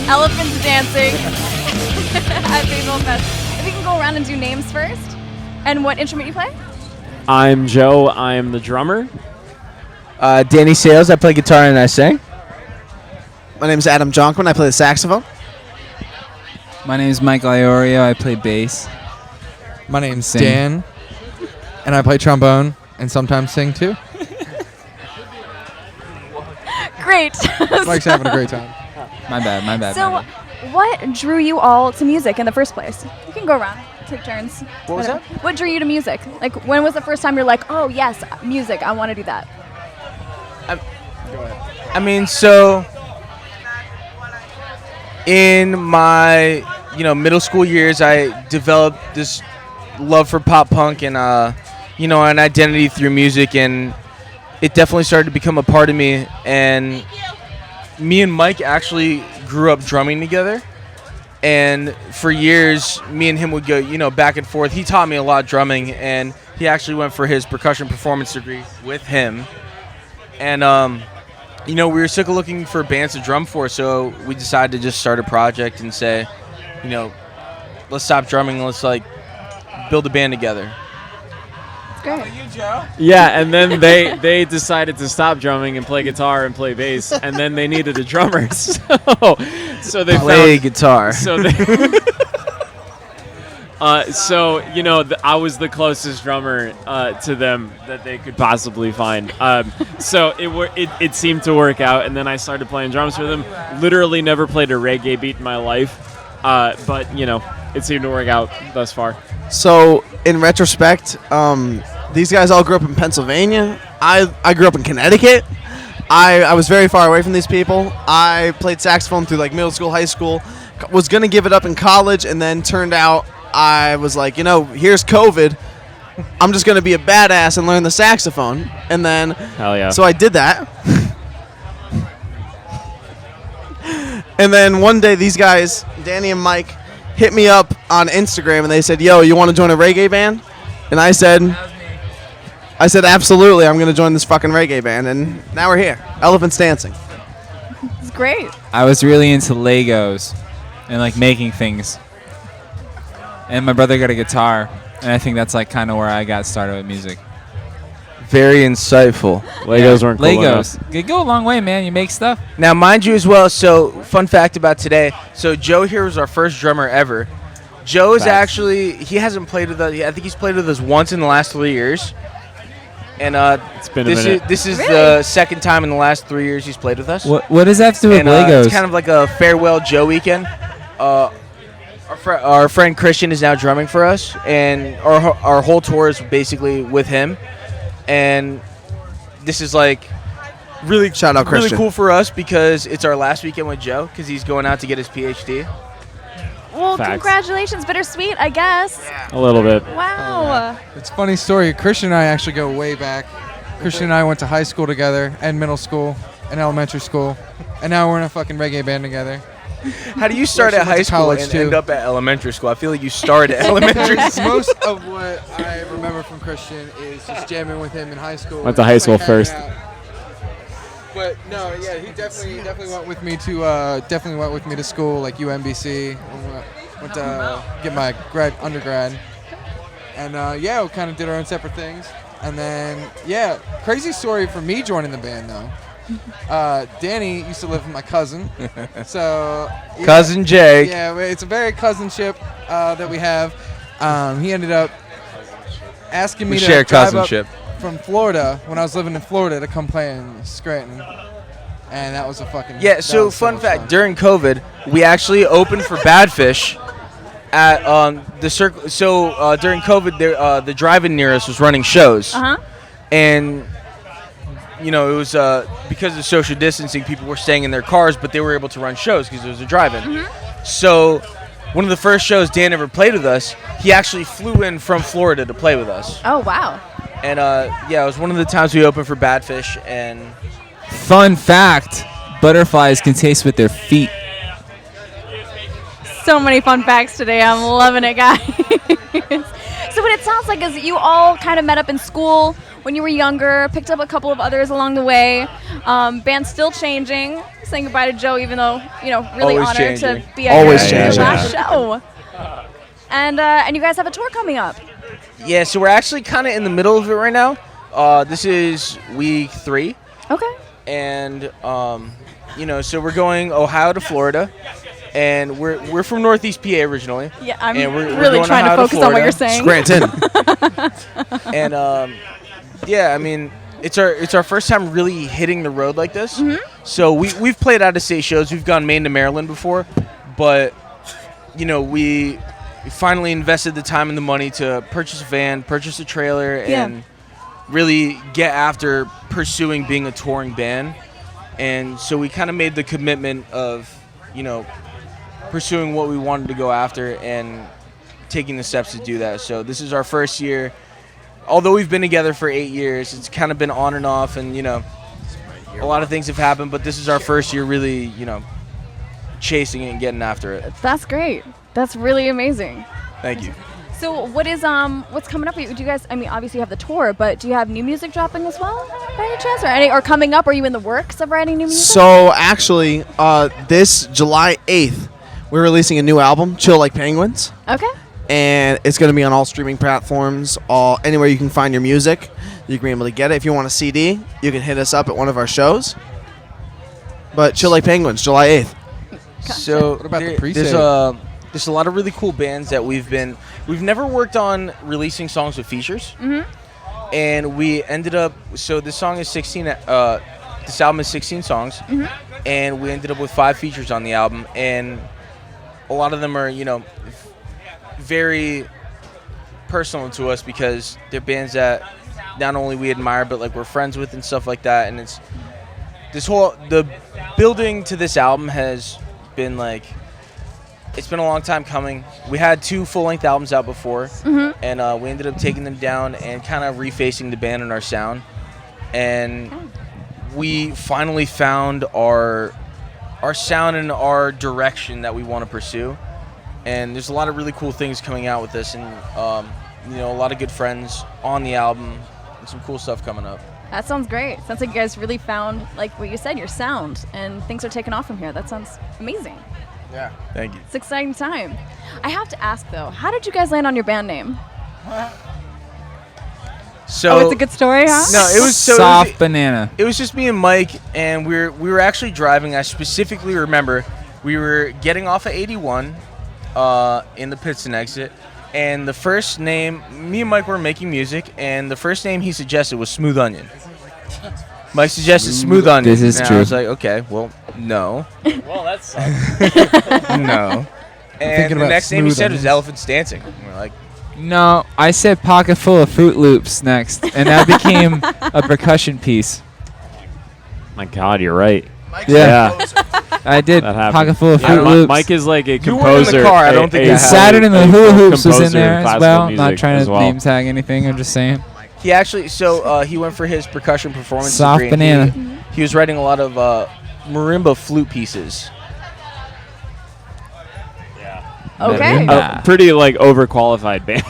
Elephants dancing at Bayville Fest. If we can go around and do names first, and what instrument you play? I'm Joe. I am the drummer. Danny Sales, I play guitar and I sing. My name is Adam Jonquin. I play the saxophone. My name is Mike Iorio. I play bass. My name's Dan, and I play trombone and sometimes sing too. Great. Mike's having a great time. My bad. So, what drew you all to music in the first place? You can go around, take turns. What was that? What drew you to music? Like, when was the first time you're like, oh yes, music, I want to do that? I mean, so in my middle school years, I developed this love for pop punk and an identity through music, and it definitely started to become a part of me. And me and Mike actually grew up drumming together, and for years me and him would go back and forth. He taught me a lot drumming, and he actually went for his percussion performance degree with him. And we were sick of looking for bands to drum for, so we decided to just start a project and say, let's stop drumming, let's build a band together. Great. Yeah, and then they decided to stop drumming and play guitar and play bass, and then they needed a drummer. So they play found guitar. So they I was the closest drummer to them that they could possibly find. So it seemed to work out, and then I started playing drums for them. Literally never played a reggae beat in my life, but it seemed to work out thus far. So, in retrospect, these guys all grew up in Pennsylvania. I grew up in Connecticut. I was very far away from these people. I played saxophone through middle school, high school. Was going to give it up in college, and then turned out I was like, here's COVID. I'm just going to be a badass and learn the saxophone. And then, hell yeah. So I did that. And then one day, these guys, Danny and Mike, hit me up on Instagram, and they said, yo, you want to join a reggae band? And I said, absolutely, I'm going to join this fucking reggae band. And now we're here. Elephants dancing. It's great. I was really into Legos and making things. And my brother got a guitar, and I think that's kind of where I got started with music. Very insightful. Legos weren't cool Legos. enough. They go a long way, man. You make stuff. Now, mind you as well, so fun fact about today. So Joe here was our first drummer ever. Joe is actually, he hasn't played with us. I think he's played with us once in the last 3 years. And it's been a minute. This is Really? the second time in the last 3 years he's played with us. What does that have to do with And Legos? it's kind of like a farewell Joe weekend. Our friend Christian is now drumming for us, and our whole tour is basically with him. And this is really Shout out really Christian. cool for us because it's our last weekend with Joe because he's going out to get his PhD. Well, Facts. congratulations. Bittersweet, I guess. A little bit. Wow. It's a funny story. Christian and I actually go way back. Christian and I went to high school together, and middle school, and elementary school, and now we're in a fucking reggae band together. How do you start at Actually went high to school college, and too. end up at elementary school? I feel like you start at elementary school. Most of what I remember from Christian is just jamming with him in high school. Went to high school hanging first. out. But no, yeah, he definitely went with me to school, like UMBC. Went to get my undergrad, and we kind of did our own separate things. And then crazy story for me joining the band though. Danny used to live with my cousin, so Cousin Jake. Yeah, it's a very cousinship that we have. He ended up asking me We to share drive cousinship. up from Florida when I was living in Florida to come play in Scranton, and that was a fucking So fun fact: during COVID, we actually opened for Badfish at the circle. So during COVID, the drive-in near us was running shows, and it was because of social distancing, people were staying in their cars, but they were able to run shows because it was a drive-in. So one of the first shows Dan ever played with us, he actually flew in from Florida to play with us. Oh, wow. And it was one of the times we opened for Badfish. And Fun fact, butterflies can taste with their feet. So many fun facts today. I'm loving it, guys. So what it sounds like is you all kind of met up in school when you were younger, picked up a couple of others along the way. Band's still changing. saying goodbye to Joe, even though, really Always honored changing. to be at Always your changing. last show. And you guys have a tour coming up. Yeah, so we're actually kind of in the middle of it right now. This is week 3. Okay. And, so we're going Ohio to Florida. And we're from Northeast PA originally. Yeah, I'm And we're really going trying to Ohio focus on what Florida. you're saying. Scranton. And, yeah, I mean, it's our first time really hitting the road like this. Mm-hmm. So we've played out-of-state shows. We've gone Maine to Maryland before. But, we finally invested the time and the money to purchase a van, purchase a trailer, and really get after pursuing being a touring band. And so we kind of made the commitment of, pursuing what we wanted to go after and taking the steps to do that. So this is our first year. Although we've been together for 8 years, it's kind of been on and off, and, a lot of things have happened, but this is our first year really, chasing it and getting after it. That's great. That's really amazing. Thank you. So what's coming up for you? Do you guys, obviously you have the tour, but do you have new music dropping as well by any chance? Or coming up? Are you in the works of writing new music? So actually, this July 8th, we're releasing a new album, Chill Like Penguins. Okay. And it's going to be on all streaming platforms, anywhere you can find your music. You can be able to get it. If you want a CD, you can hit us up at one of our shows. But Chill Like Penguins, July 8th. So What about the there's pre-sale? there's a lot of really cool bands that we've never worked on releasing songs with features. Mm-hmm. And we ended up, so this song is 16, this album is 16 songs. Mm-hmm. And we ended up with 5 features on the album, and a lot of them are, very personal to us because they're bands that not only we admire but like we're friends with and stuff like that. And it's the building to this album has been like, it's been a long time coming. We had 2 full-length albums out before, and we ended up taking them down and kind of refacing the band and our sound. And we finally found our sound and our direction that we want to pursue. And there's a lot of really cool things coming out with this, and a lot of good friends on the album, and some cool stuff coming up. That sounds great. Sounds like you guys really found, like what you said, your sound, and things are taking off from here. That sounds amazing. Yeah, thank you. It's an exciting time. I have to ask though, how did you guys land on your band name? So It's a good story, huh? No, it was Soft Banana. It was just me and Mike, and we were actually driving. I specifically remember we were getting off at 81 in the Pittston exit, and the first name, me and Mike were making music, and the first name he suggested was Smooth Onion. Mike suggested Smooth Onion. This is and true. I was like, okay, well, no. Well, that sucks. No. And thinking the about next name he Smooth said was Onions. Elephants Dancing. And we're like, No, I said pocket full of Fruit Loops next, and that became a percussion piece. My God, you're right. Yeah. I did. That happened. Pocket full of Yeah, Fruit Mi- Loops. Mike is like a You weren't in the composer. car, I don't think that happened. Saturn and the Hula Hoops was in there as well. Not Not trying to name tag anything. I'm just saying. he actually, he went for his percussion performance Soft degree, and Banana. He was writing a lot of marimba flute pieces. Okay. Nah. Pretty like overqualified band.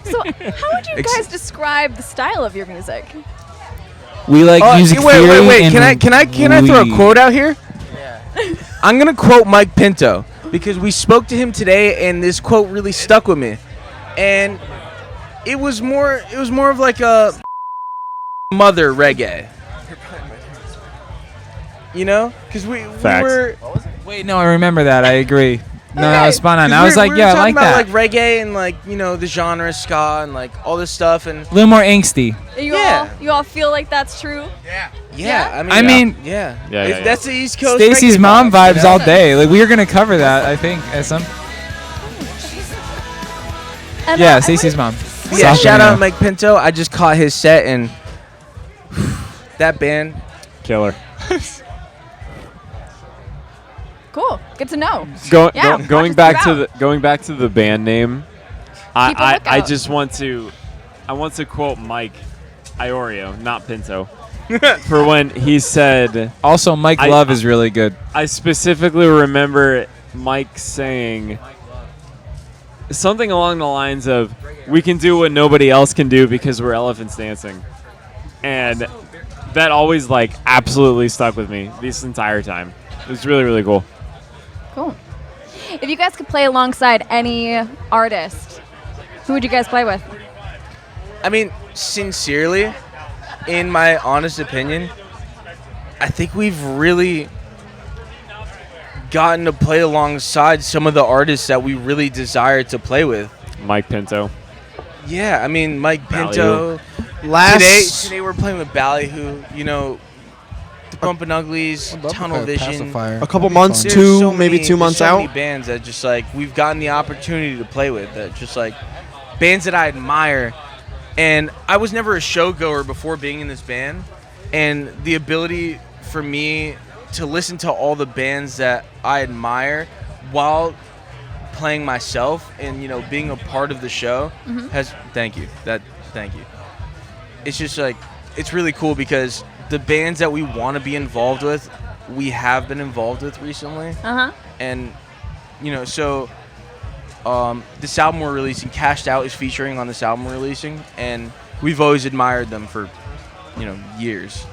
So how would you guys describe the style of your music? We like music wait. theory and Can I throw a weed. quote out here? Yeah. I'm gonna quote Mike Pinto because we spoke to him today, and this quote really stuck with me. And it was more of like a mother reggae. Because we Facts. were. Wait, no, I remember that. I agree. No, that Okay. was spot on. 'cause I was like, we were yeah, I talking like about that. like reggae and like the genre ska and like all this stuff and. A little more angsty. You all feel like that's true? Yeah, I mean, Yeah, yeah. That's the East Coast. Stacy's reggae mom vibe, vibes all day. Like we were gonna cover that, I think, at some. And, Yeah, I Stacy's would- mom. Yeah, Soft shout Banana. out Mike Pinto. I just caught his set and that band. Killer. Cool. Good to know. Going watch back us to throughout. going back to the band name. Keep a I lookout. just want to quote Mike Iorio, not Pinto, for when he said, Also, Mike I- Love is really good. I specifically remember Mike saying something along the lines of, "We can do what nobody else can do because we're elephants dancing," and that always like absolutely stuck with me this entire time. was really, really cool. Cool. If you guys could play alongside any artist, who would you guys play with? I mean, sincerely, in my honest opinion, I think we've really gotten to play alongside some of the artists that we really desire to play with. Mike Pinto. Yeah, I mean, Mike Pinto. Last Today we're playing with Ballyhoo, the Bumpin' Uglies, Tunnel Vision. a couple months, There's maybe 2 months so out. many bands that just like we've gotten the opportunity to play with, that just like bands that I admire. And I was never a show goer before being in this band, and the ability for me to listen to all the bands that I admire while playing myself and being a part of the show has thank you. It's just like it's really cool because the bands that we want to be involved with, we have been involved with recently. And so this album we're releasing, Cashed Out, is featuring on this album we're releasing, and we've always admired them for years,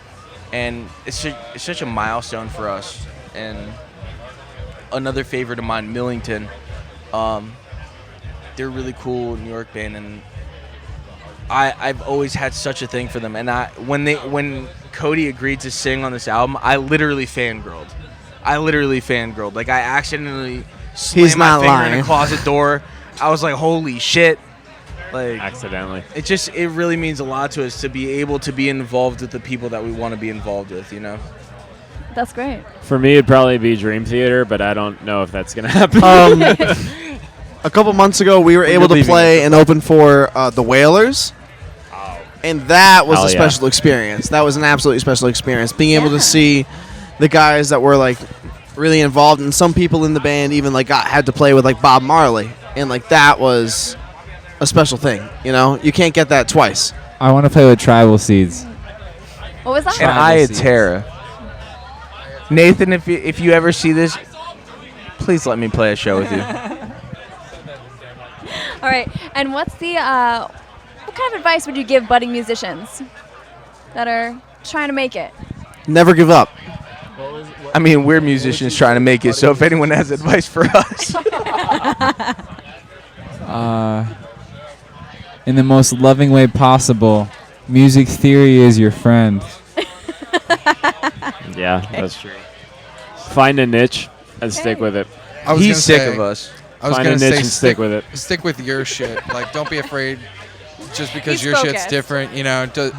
and it's such a milestone for us. And another favorite of mine, Millington, they're a really cool New York band, and I've always had such a thing for them. And when Cody agreed to sing on this album, I literally fangirled. Like, I accidentally slammed my finger in a closet door. I was like, holy shit. Like, Accidentally. It really means a lot to us to be able to be involved with the people that we want to be involved with, That's great. For me, it'd probably be Dream Theater, but I don't know if that's going to happen. A couple months ago, we were able to play and open for the Whalers. And that was Hell a yeah. special experience. That was an absolutely special experience. Being able to see the guys that were like really involved, and some people in the band even like had to play with like Bob Marley, and like that was a special thing. You can't get that twice. I want to play with Tribal Seeds. What was that? And Iatera. Nathan, if you ever see this, please let me play a show with you. All right. And what's the what kind of advice would you give budding musicians that are trying to make it? Never give up. I mean, we're musicians trying to make it, so if anyone has advice for us. In the most loving way possible, music theory is your friend. Yeah, that's true. Find a niche and stick with it. He's sick of us. I was Find a gonna niche say and stick with it. Stick with your shit. Like, don't be afraid. Just because He's your shit's focused. different,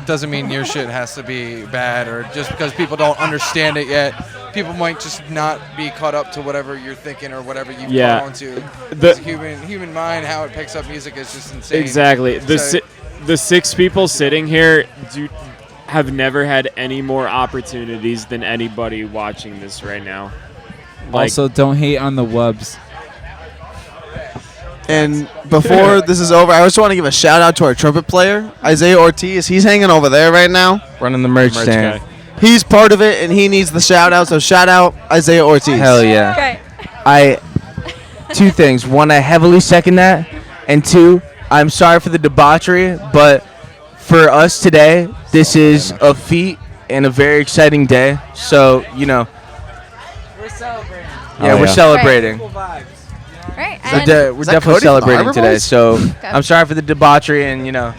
doesn't mean your shit has to be bad, or just because people don't understand it yet, people might just not be caught up to whatever you're thinking or whatever you've Yeah. gone to. The- Human mind, how it picks up music is just insane. Exactly. So- The 6 people sitting here have never had any more opportunities than anybody watching this right now. Like, Also, don't hate on the wubs. And before this is over, I just want to give a shout out to our trumpet player, Isaiah Ortiz. He's hanging over there right now. Running the merch stand. guy. He's part of it, and he needs the shout out. So shout out Isaiah Ortiz. Hell yeah. Okay. Two things. One, I heavily second that. And two, I'm sorry for the debauchery, but for us today, this is a feat and a very exciting day. So, We're celebrating. yeah, Oh, we're yeah. celebrating. Right. We're, And we're that definitely Cody from the celebrating Harbor today. Boys? So I'm sorry for the debauchery, and no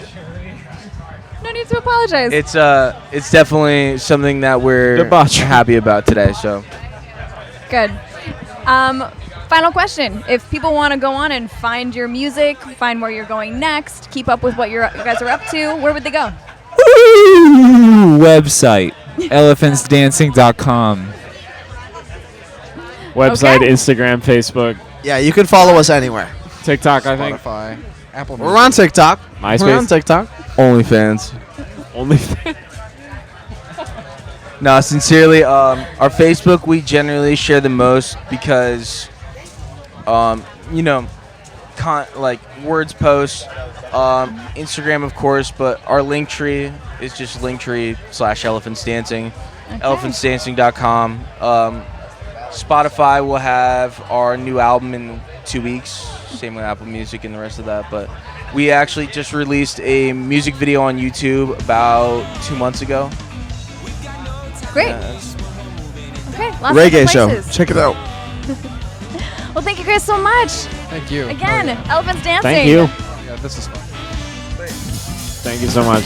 need to apologize. it's definitely something that we're Debauchery. happy about today. So Good. Final question. If people want to go on and find your music, find where you're going next, keep up with what you guys are up to, where would they go? Website, elephantsdancing.com. website, Okay. Instagram, Facebook, Yeah, you can follow us anywhere. TikTok, I think. Spotify, Apple We're on TikTok. We're on MySpace. TikTok. OnlyFans. Only. No, sincerely, our Facebook, we generally share the most because, like words posts, Instagram, of course, but our link tree is just linktree/elephantsdancing, elephantsdancing.com. Spotify will have our new album in 2 weeks, same with Apple Music and the rest of that, but we actually just released a music video on YouTube about 2 months ago. Great. Yeah, Okay. Lots of Reggae different show. places. Check it out. Well, thank you guys so much. Thank you. Again, Elephants Dancing. Thank you. Yeah, this is fun. Thank you so much.